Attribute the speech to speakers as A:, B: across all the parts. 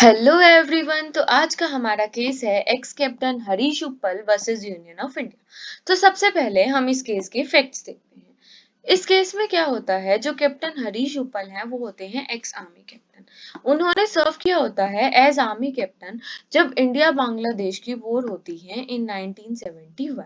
A: Hello everyone. तो आज का हमारा केस है एक्स कैप्टन हरीश उपल वर्सेस यूनियन ऑफ इंडिया। तो सबसे पहले हम इस केस के फैक्ट्स देखते हैं। इस केस में क्या होता है, जो कैप्टन हरीश उपल हैं वो होते हैं एक्स आर्मी कैप्टन। उन्होंने सर्व किया होता है एज आर्मी कैप्टन जब इंडिया बांग्लादेश की वॉर होती है इन 1971,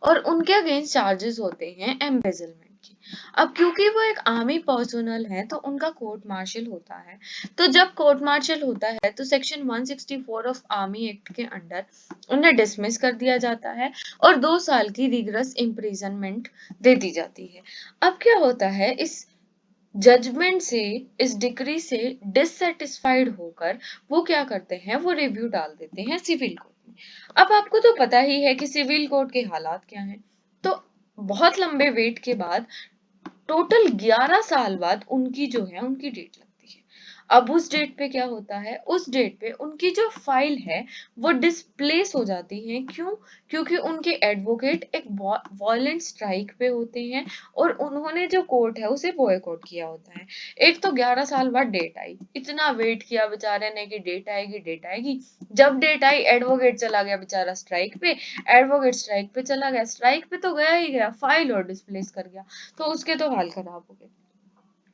A: और उनके अगेंस्ट चार्जेस होते हैं एम्बेजलमेंट की। अब क्योंकि वो एक आर्मी पर्सनल है तो उनका कोर्ट मार्शल होता है। तो जब कोर्ट मार्शल होता है तो सेक्शन 164 ऑफ आर्मी एक्ट के अंडर उन्हें डिसमिस कर दिया जाता है और 2 साल की रिगरस इम्प्रिजनमेंट दे दी जाती है। अब क्या होता है, इस जजमेंट से, इस डिक्री से डिससेटिस्फाइड होकर वो क्या करते हैं, वो रिव्यू डाल देते हैं सिविल कोर्ट में। अब आपको तो पता ही है कि सिविल कोर्ट के हालात क्या हैं। तो बहुत लंबे वेट के बाद टोटल 11 साल बाद उनकी जो है उनकी डेट लगती है। अब उस डेट पे क्या होता है, उस डेट पे उनकी जो फाइल है वो डिस्प्लेस हो जाती है। क्यों? क्योंकि उनके एडवोकेट एक वायलेंट स्ट्राइक पे होते हैं और उन्होंने जो कोर्ट है उसे बॉयकॉट किया होता है। एक तो 11 साल बाद डेट आई, इतना वेट किया बेचारे ने कि डेट आएगी डेट आएगी। जब डेट आई एडवोकेट चला गया बेचारा स्ट्राइक पे। एडवोकेट स्ट्राइक पे चला गया, स्ट्राइक पे तो गया ही गया, फाइल और डिस्प्लेस कर गया। तो उसके तो हाल खराब हो गए।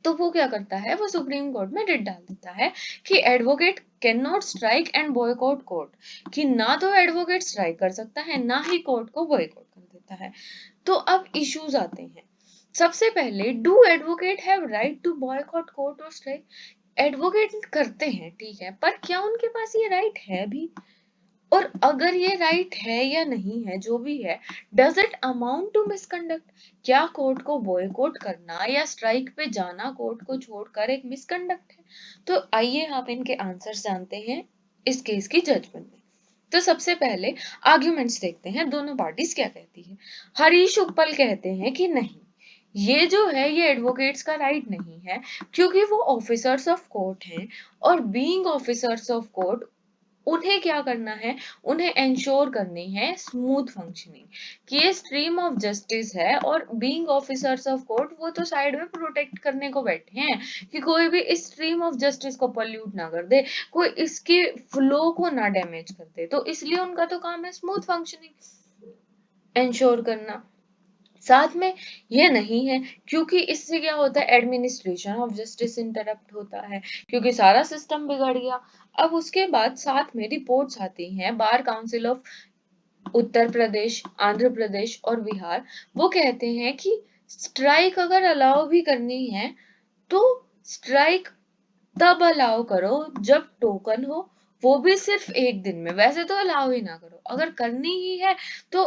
A: तो वो क्या करता है, वो सुप्रीम कोर्ट में रिट डाल देता है कि advocate can not strike and boycott court, कि ना तो एडवोकेट स्ट्राइक कर सकता है ना ही कोर्ट को बॉयकॉट कर देता है। तो अब इश्यूज आते हैं। सबसे पहले, do advocate have right to boycott court और स्ट्राइक? एडवोकेट करते हैं, ठीक है, पर क्या उनके पास ये राइट है भी? और अगर ये राइट है या नहीं है, जो भी है, does it amount to misconduct? क्या कोर्ट को बॉयकॉट करना या स्ट्राइक पे जाना कोर्ट को छोड़कर एक मिसकंडक्ट है? तो आइए आप इनके आंसर्स जानते हैं इस केस की जजमेंट में। तो सबसे पहले आर्ग्यूमेंट्स देखते हैं, दोनों पार्टीज क्या कहती है। हरीश उपल कहते हैं कि नहीं, ये जो है ये एडवोकेट्स का राइट नहीं है, क्योंकि वो ऑफिसर्स ऑफ कोर्ट हैं, और बीइंग ऑफिसर्स ऑफ कोर्ट उन्हें क्या करना है, उन्हें इंश्योर करनी है स्मूथ फंक्शनिंग, कि ये स्ट्रीम ऑफ जस्टिस है। और बीइंग ऑफिसर्स ऑफ कोर्ट वो तो साइड में प्रोटेक्ट करने को बैठे हैं कि कोई भी इस स्ट्रीम ऑफ जस्टिस को पॉल्यूट ना कर दे, कोई इसके फ्लो को ना डैमेज कर दे। तो इसलिए उनका तो काम है स्मूथ फंक्शनिंग इंश्योर करना। साथ में ये नहीं है, क्योंकि इससे क्या होता है, एडमिनिस्ट्रेशन ऑफ जस्टिस इंटरप्ट होता है, क्योंकि सारा सिस्टम बिगड़ गया। अब उसके बाद साथ में रिपोर्ट्स आती हैं bar council of Uttar Pradesh, Andhra Pradesh और बिहार। वो कहते हैं कि स्ट्राइक अगर अलाउ भी करनी है तो स्ट्राइक तब अलाउ करो जब टोकन हो, वो भी सिर्फ एक दिन में। वैसे तो अलाउ ही ना करो, अगर करनी ही है तो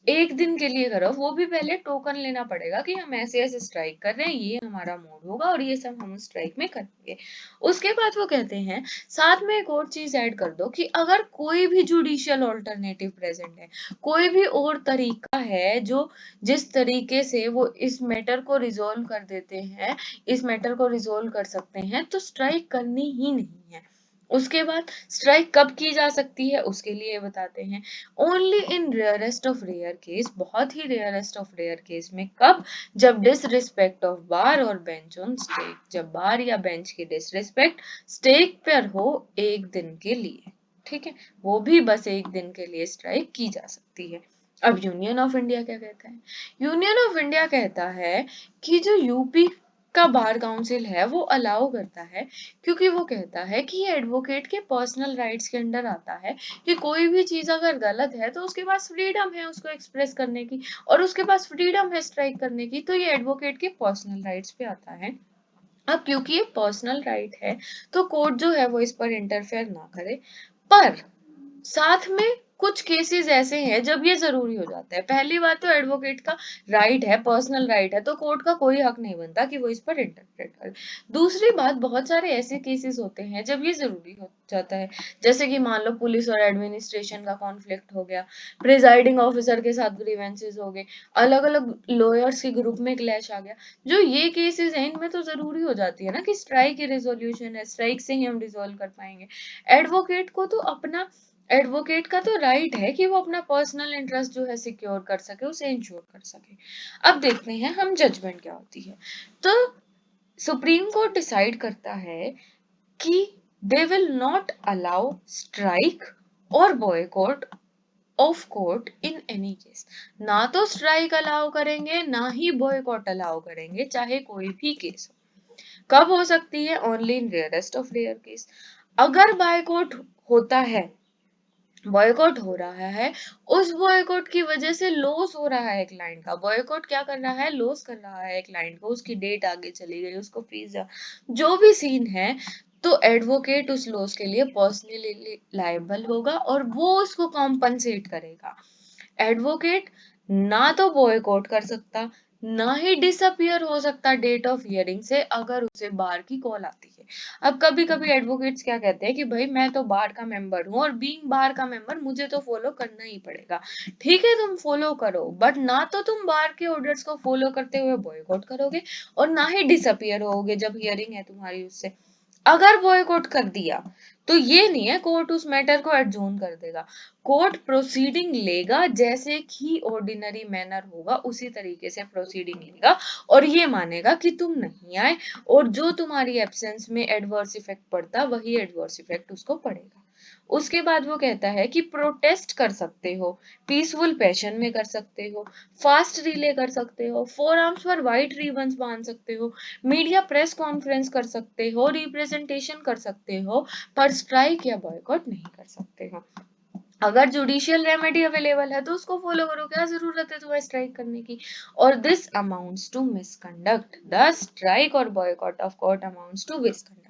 A: एक दिन के लिए करो, वो भी पहले टोकन लेना पड़ेगा कि हम ऐसे ऐसे स्ट्राइक कर रहे हैं, ये हमारा मोड होगा और ये सब हम स्ट्राइक में करेंगे। उसके बाद वो कहते हैं साथ में एक और चीज ऐड कर दो कि अगर कोई भी जुडिशियल ऑल्टरनेटिव प्रेजेंट है, कोई भी और तरीका है जो जिस तरीके से वो इस मैटर को रिजोल्व कर देते हैं, इस मैटर को रिजोल्व कर सकते हैं, तो स्ट्राइक करनी ही नहीं है। उसके बाद स्ट्राइक कब की जा सकती है उसके लिए बताते हैं। Only in rarest of rare case, बहुत ही रेयरेस्ट ऑफ रेयर केस में। कब? जब डिसरिस्पेक्ट ऑफ बार और बेंच ऑन स्टेक, जब बार या बेंच की डिसरिस्पेक्ट स्टेक पर हो एक दिन के लिए, ठीक है, वो भी बस एक दिन के लिए स्ट्राइक की जा सकती है। अब यूनियन ऑफ इंडिया क्या कहता है? यूनियन ऑफ इंडिया कहता है कि जो यूपी का बार काउंसिल है वो अलाउ करता है, क्योंकि वो कहता है कि ये एडवोकेट के पर्सनल राइट्स के अंडर आता है, कि कोई भी चीज अगर गलत है तो उसके पास फ्रीडम है उसको एक्सप्रेस करने की, और उसके पास फ्रीडम है स्ट्राइक करने की, तो ये एडवोकेट के पर्सनल राइट्स पे आता है। अब क्योंकि ये पर्सनल राइट है तो कोर्ट जो है वो इस पर इंटरफेयर ना करे। पर साथ में कुछ केसेस ऐसे हैं जब ये जरूरी हो जाता है। पहली बात तो एडवोकेट का राइट है, पर्सनल राइट है, तो कोर्ट का कोई हक नहीं बनता कि वो इस पर इंटरप्रेट करे। दूसरी बात, बहुत सारे ऐसे केसेस होते हैं जब ये जरूरी हो जाता है, जैसे कि मान लो पुलिस और एडमिनिस्ट्रेशन का कॉन्फ्लिक्ट हो गया, प्रिजाइडिंग ऑफिसर के साथ ग्रीवेंसेस हो गए, अलग अलग लॉयर्स के ग्रुप में क्लैश आ गया। जो ये केसेस हैं इनमें तो जरूरी हो जाती है ना कि स्ट्राइक की रेजोल्यूशन है, स्ट्राइक से ही हम रिजोल्व कर पाएंगे। एडवोकेट को तो अपना एडवोकेट का तो राइट है कि वो अपना पर्सनल इंटरेस्ट जो है सिक्योर कर सके, उसे इंश्योर कर सके। अब देखते हैं हम जजमेंट क्या होती है। तो सुप्रीम कोर्ट डिसाइड करता है कि they will not allow strike और boycott of court in any case. ना तो स्ट्राइक अलाउ करेंगे, ना ही बॉयकॉट अलाउ करेंगे, चाहे कोई भी केस हो। कब हो सकती है? Only in rarest of rare case. अगर बायकॉट होता है, बॉयकॉट हो रहा है, उस बॉयकॉट की वजह से लॉस हो रहा है क्लाइंट का। बॉयकॉट क्या कर रहा है? लॉस कर रहा है क्लाइंट को, उसकी डेट आगे चली गई, उसको फीस, जो भी सीन है, तो एडवोकेट उस लॉस के लिए पर्सनली लायबल होगा और वो उसको कॉम्पनसेट करेगा। एडवोकेट ना तो बॉयकॉट कर सकता, ना ही डिसअपियर हो सकता डेट ऑफ हियरिंग से, अगर उसे बार की कॉल आती है। अब कभी कभी एडवोकेट्स क्या कहते हैं कि भाई मैं तो बार का मेंबर हूँ और बीइंग बार का मेंबर मुझे तो फॉलो करना ही पड़ेगा। ठीक है, तुम फॉलो करो, बट ना तो तुम बार के ऑर्डर्स को फॉलो करते हुए बॉयकॉट करोगे और ना ही डिसअपियर होगे जब हियरिंग है तुम्हारी उससे। अगर बॉयकॉट कर दिया तो ये नहीं है कोर्ट उस मैटर को एडजोर्न कर देगा। कोर्ट प्रोसीडिंग लेगा, जैसे कि ऑर्डिनरी मैनर होगा उसी तरीके से प्रोसीडिंग लेगा और ये मानेगा कि तुम नहीं आए, और जो तुम्हारी एब्सेंस में एडवर्स इफेक्ट पड़ता वही एडवर्स इफेक्ट उसको पड़ेगा। उसके बाद वो कहता है कि प्रोटेस्ट कर सकते हो, पीसफुल पैशन में कर सकते हो, फास्ट रिले कर सकते हो, फोर आर्म्स पर व्हाइट रिबन्स बांध सकते हो, मीडिया प्रेस कॉन्फ्रेंस कर सकते हो, रिप्रेजेंटेशन कर सकते हो, पर स्ट्राइक या बॉयकॉट नहीं कर सकते हो। अगर जुडिशियल रेमेडी अवेलेबल है तो उसको फॉलो करो, क्या जरूरत है तुम्हें स्ट्राइक करने की। और this amounts to misconduct, the strike और boycott of court amounts to misconduct.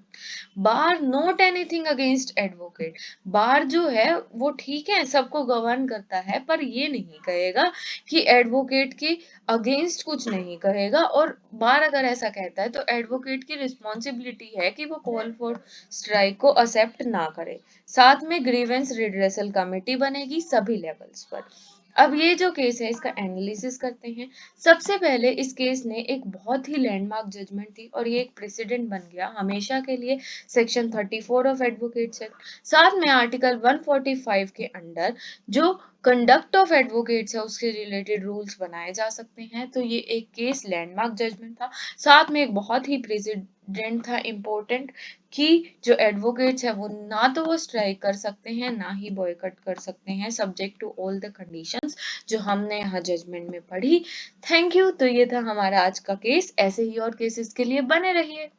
A: Bar note anything against advocate. Bar जो है वो ठीक है, सबको गवर्न करता है, पर ये नहीं कहेगा कि एडवोकेट के अगेंस्ट कुछ नहीं कहेगा। और बार अगर ऐसा कहता है तो एडवोकेट की रिस्पॉन्सिबिलिटी है कि वो कॉल फॉर स्ट्राइक को एक्सेप्ट ना करे। साथ में ग्रीवेंस रिड्रेसल कमेटी बनेगी सभी लेवल्स पर। अब ये जो केस है इसका एनालिसिस करते हैं। सबसे पहले इस केस ने एक बहुत ही लैंडमार्क जजमेंट थी और ये एक प्रेसिडेंट बन गया हमेशा के लिए सेक्शन 34 ऑफ एडवोकेट्स एक्ट। साथ में आर्टिकल 145 के अंडर जो कंडक्ट ऑफ एडवोकेट्स है उसके रिलेटेड रूल्स बनाए जा सकते हैं। तो ये एक केस लैंडमार्क जजमेंट था, साथ में एक बहुत ही प्रेसिडेंट था इम्पोर्टेंट, कि जो एडवोकेट्स है वो ना तो वो स्ट्राइक कर सकते हैं, ना ही बॉयकॉट कर सकते हैं, subject to all the conditions जो हमने यहाँ जजमेंट में पढ़ी। Thank you. तो ये था हमारा आज का केस। ऐसे ही और केसेस के लिए बने रहिए।